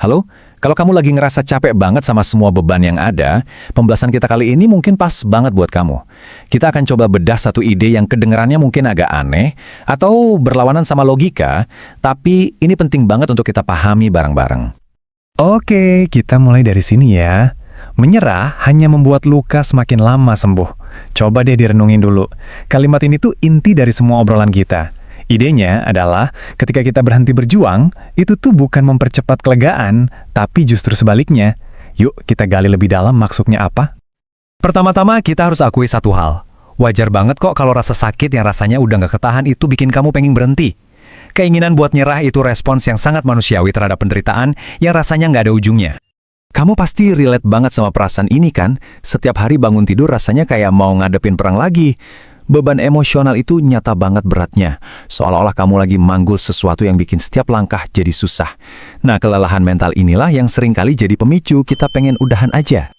Halo, kalau kamu lagi ngerasa capek banget sama semua beban yang ada, pembahasan kita kali ini mungkin pas banget buat kamu. Kita akan coba bedah satu ide yang kedengarannya mungkin agak aneh atau berlawanan sama logika, tapi ini penting banget untuk kita pahami bareng-bareng. Oke, kita mulai dari sini ya. Menyerah hanya membuat luka semakin lama sembuh. Coba deh direnungin dulu. Kalimat ini tuh inti dari semua obrolan kita. Idenya adalah ketika kita berhenti berjuang, itu tuh bukan mempercepat kelegaan, tapi justru sebaliknya. Yuk kita gali lebih dalam maksudnya apa? Pertama-tama kita harus akui satu hal. Wajar banget kok kalau rasa sakit yang rasanya udah nggak ketahan itu bikin kamu pengen berhenti. Keinginan buat nyerah itu respons yang sangat manusiawi terhadap penderitaan yang rasanya nggak ada ujungnya. Kamu pasti relate banget sama perasaan ini kan? Setiap hari bangun tidur rasanya kayak mau ngadepin perang lagi. Beban emosional itu nyata banget beratnya, seolah-olah kamu lagi manggul sesuatu yang bikin setiap langkah jadi susah. Nah, kelelahan mental inilah yang seringkali jadi pemicu kita pengen udahan aja.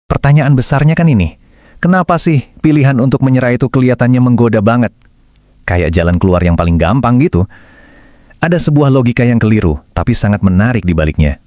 Pertanyaan besarnya kan ini, kenapa sih pilihan untuk menyerah itu kelihatannya menggoda banget? Kayak jalan keluar yang paling gampang gitu. Ada sebuah logika yang keliru, tapi sangat menarik di baliknya.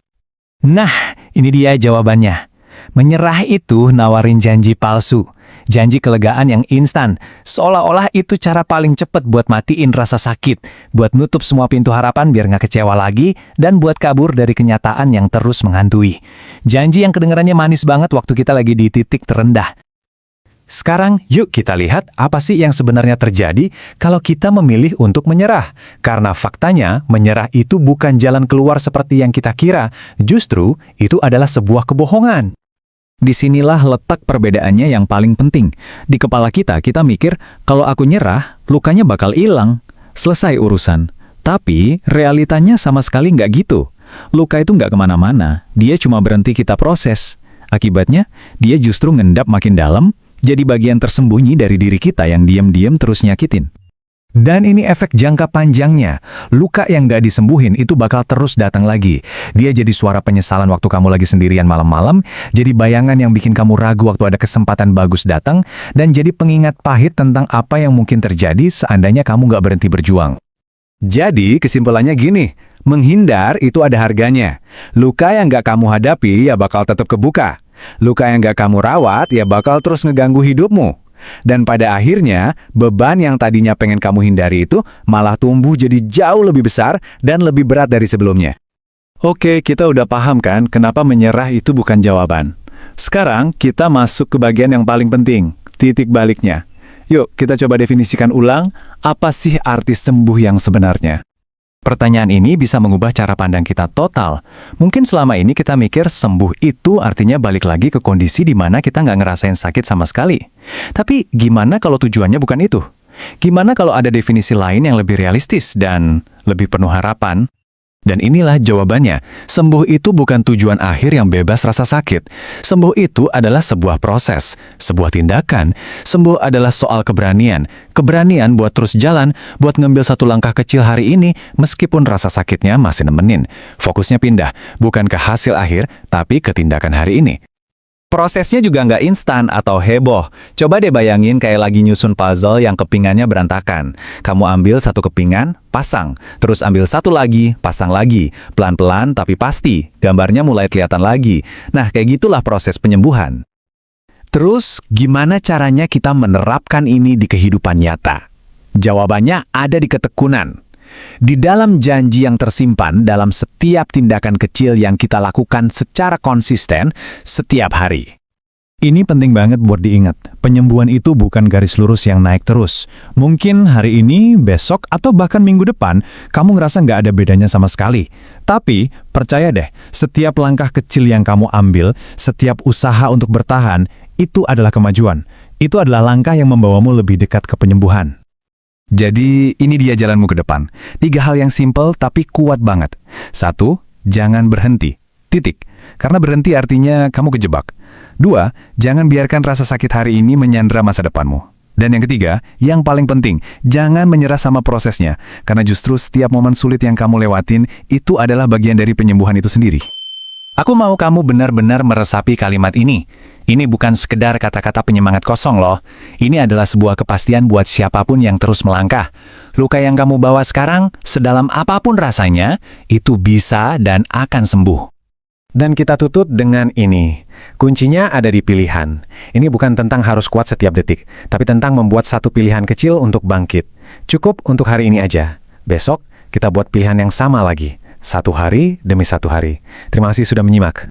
Nah, ini dia jawabannya. Menyerah itu nawarin janji palsu. Janji kelegaan yang instan, seolah-olah itu cara paling cepat buat matiin rasa sakit, buat nutup semua pintu harapan biar nggak kecewa lagi, dan buat kabur dari kenyataan yang terus menghantui. Janji yang kedengarannya manis banget waktu kita lagi di titik terendah. Sekarang, yuk kita lihat apa sih yang sebenarnya terjadi kalau kita memilih untuk menyerah. Karena faktanya, menyerah itu bukan jalan keluar seperti yang kita kira, justru itu adalah sebuah kebohongan. Disinilah letak perbedaannya yang paling penting. Di kepala kita mikir, kalau aku nyerah, lukanya bakal hilang. Selesai urusan. Tapi, realitanya sama sekali nggak gitu. Luka itu nggak kemana-mana. Dia cuma berhenti kita proses. Akibatnya, dia justru ngendap makin dalam, jadi bagian tersembunyi dari diri kita yang diam-diam terus nyakitin. Dan ini efek jangka panjangnya. Luka yang gak disembuhin itu bakal terus datang lagi. Dia jadi suara penyesalan waktu kamu lagi sendirian malam-malam, jadi bayangan yang bikin kamu ragu waktu ada kesempatan bagus datang, dan jadi pengingat pahit tentang apa yang mungkin terjadi seandainya kamu gak berhenti berjuang. Jadi kesimpulannya gini, menghindar itu ada harganya. Luka yang gak kamu hadapi ya bakal tetap kebuka. Luka yang gak kamu rawat ya bakal terus ngeganggu hidupmu. Dan pada akhirnya, beban yang tadinya pengen kamu hindari itu malah tumbuh jadi jauh lebih besar dan lebih berat dari sebelumnya. Oke, kita udah paham kan kenapa menyerah itu bukan jawaban. Sekarang kita masuk ke bagian yang paling penting, titik baliknya. Yuk, kita coba definisikan ulang, apa sih arti sembuh yang sebenarnya? Pertanyaan ini bisa mengubah cara pandang kita total. Mungkin selama ini kita mikir sembuh itu artinya balik lagi ke kondisi di mana kita nggak ngerasain sakit sama sekali. Tapi gimana kalau tujuannya bukan itu? Gimana kalau ada definisi lain yang lebih realistis dan lebih penuh harapan? Dan inilah jawabannya, sembuh itu bukan tujuan akhir yang bebas rasa sakit. Sembuh itu adalah sebuah proses, sebuah tindakan. Sembuh adalah soal keberanian. Keberanian buat terus jalan, buat ngambil satu langkah kecil hari ini, meskipun rasa sakitnya masih nemenin. Fokusnya pindah, bukan ke hasil akhir, tapi ke tindakan hari ini. Prosesnya juga nggak instan atau heboh. Coba deh bayangin kayak lagi nyusun puzzle yang kepingannya berantakan. Kamu ambil satu kepingan, pasang. Terus ambil satu lagi, pasang lagi. Pelan-pelan tapi pasti. Gambarnya mulai kelihatan lagi. Nah, kayak gitulah proses penyembuhan. Terus, gimana caranya kita menerapkan ini di kehidupan nyata? Jawabannya ada di ketekunan. Di dalam janji yang tersimpan dalam setiap tindakan kecil yang kita lakukan secara konsisten setiap hari. Ini penting banget buat diingat. Penyembuhan itu bukan garis lurus yang naik terus. Mungkin hari ini, besok, atau bahkan minggu depan, kamu ngerasa nggak ada bedanya sama sekali. Tapi, percaya deh, setiap langkah kecil yang kamu ambil, setiap usaha untuk bertahan, itu adalah kemajuan. Itu adalah langkah yang membawamu lebih dekat ke penyembuhan. Jadi, ini dia jalanmu ke depan. 3 hal yang simpel tapi kuat banget. 1, jangan berhenti. Titik. Karena berhenti artinya kamu kejebak. 2, jangan biarkan rasa sakit hari ini menyandra masa depanmu. Dan yang ketiga, yang paling penting, jangan menyerah sama prosesnya. Karena justru setiap momen sulit yang kamu lewatin, itu adalah bagian dari penyembuhan itu sendiri. Aku mau kamu benar-benar meresapi kalimat ini. Ini bukan sekedar kata-kata penyemangat kosong loh. Ini adalah sebuah kepastian buat siapapun yang terus melangkah. Luka yang kamu bawa sekarang, sedalam apapun rasanya, itu bisa dan akan sembuh. Dan kita tutup dengan ini. Kuncinya ada di pilihan. Ini bukan tentang harus kuat setiap detik, tapi tentang membuat satu pilihan kecil untuk bangkit. Cukup untuk hari ini aja. Besok, kita buat pilihan yang sama lagi. Satu hari demi satu hari. Terima kasih sudah menyimak.